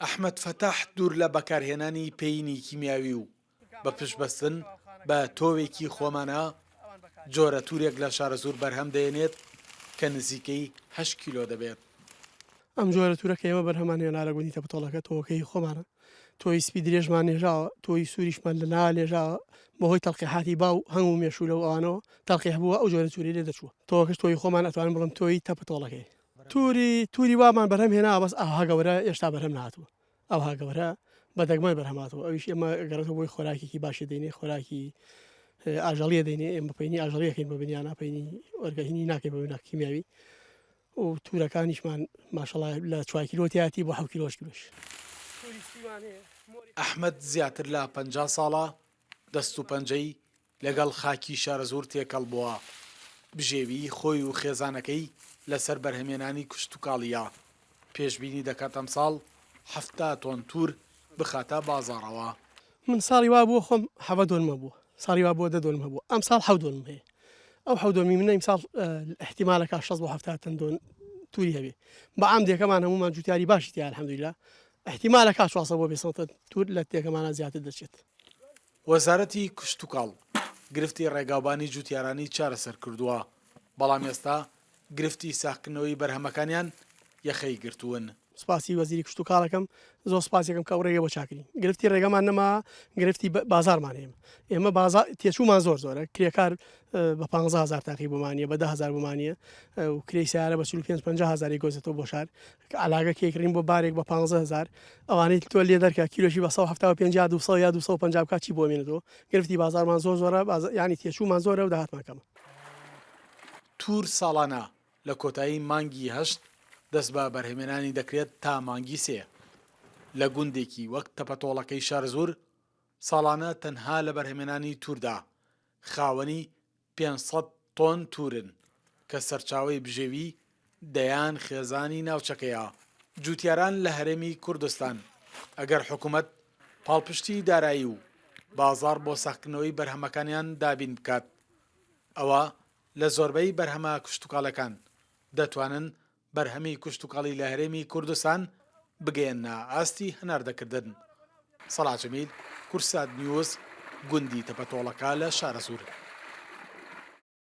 ئەحمەد فەتاح دوور لە بەکارهێنانی پێینی کیمیاوی و بە پشتبەستن بە تۆوێکی خۆمانە جۆرە تورێک لە شارەزور بەرهەم دەێنێت کە نزیکەی 8 کیلۆ دەبێت. ئەم جۆرە تورەکە ئێمە بەرهەمانێنا لە گوندی تەپەتۆڵەکە تۆکەی خۆمانە، تۆی سپی درێژمان نێژاوە، تۆی سووریشمان لە نا لێژاوە بەهۆی تەڵقیحاتی باو هەموو مێشوو لەو ئەوانەوە تەڵقیح بووە ئەو جۆرە تووری لێ دەچووە. تۆکەش تۆی خۆمان ئەتوانم بڵم تۆی تەپەتۆڵەکەی. تووری وامان بەرهەم هێنا بەس ئاها گەورە ئێشتا بەرهەم نهاتووە. ئەوها گەورە بە دەگمای بەرهەماتەوە. ئەویش ئێمە گەڕێتەوە بۆی خۆراکێکی باشی دەینێ، خۆراکی ئاژەڵیە دەینێ، ئێمە پەینی ئاژەڵیەکەین بە بنیانە پەینی وەرگەهینی ناکەین بە بنا کیمیاوی و تورەکانیشمان ماشەڵڵا لە 4 کیلۆتیاتی بۆ 7 کیلۆش کیلۆش. ئەحمەد زیاتر لە 50 ساڵە دەست و پەنجەی لەگەڵ خاکی شارەزور تێکەڵ بووە. بژێوی خۆی و خێزانەکەی لەسەر بەرهەمێنانی کوشت و کاڵیە. پێشبینی دەکات ئەمساڵ 70 تۆن توور بخاتە بازاڕەوە. من ساڵی وا بووە خۆم 7 دۆنمە بووە، ساڵی وا بووە 10 دۆنمە بووە، ئەم ساڵ 7 دۆنم هەیە. ئەو 7 دۆنمی منە ئیمساڵ احتیمالەکە 60 بۆ 70 دۆن تووری هەبێ. بە عام دێکەمان هەمومان جوتیاری باشی تیا الحەمدولیلا، احتیمالەکە 400 بۆ 500 توور لە تێکەمانە زیاتر دەچێت. وەزارەتی کوشت و کاڵ گرفتی ڕێگاوبانی جوتیارانی چارەسەر کردووە، بەڵام ئێستا گرفتی ساختکردنەوەی بەرهەمەکانیان یەخەی گرتوون. سپاسی وەزیری کوشت و کاڵەکەم زۆر سپاسێکم کە ڕێگە بۆ چاکرین. گرفتی ڕێگەمان نەما، گرفتی بازارمان ئێمە تێچوومان زۆر زۆرە، کرێکار بە 15,000 تاقی بمانە، بە 10,000 بمانە و کرێی سیارە بە 45,000 گۆزێتەوە بۆ شار علاگە کێکردین بۆ بارێک بە 15,000 ئەوانەی تۆ لێ دەرکە کیلۆشی بە 175 200 یا 250 کاچی بۆ مێنێتەوە. گرفتی بازارمان زۆر زۆرە، ینی تێچوومان زۆرە و داهاتمانکەمە. توور ساڵانە لە کۆتایی مانگی 8 دەست بە بەرهەمێنانی دەکرێت تا مانگی 3. لە گوندێکی وەک تەپەتۆڵەکەی شارەزور ساڵانە تەنها لە بەرهەمێنانی تووردا خاوەنی 500 تۆن تورن کە سەرچاوەی بژێوی دەیان خێزانی ناوچەکەیە. جوتیاران لە هەرێمی کوردستان ئەگەر حکوومەت پاڵپشتی دارایی و بازار بۆ ساختکردنەوەی بەرهەمەکانیان دابین بکات، ئەوە لە زۆربەی بەرهەمە کوشتتوکاڵەکان دەتوانن بەرهەمی کوشتتوکاڵی لە هەرێمی کوردستان بگەێنە ئاستی هەناردەکردن. سەڵات جەمیل، کورسات نیوز، گوندی تەپەتۆڵەکە لە شارەزور.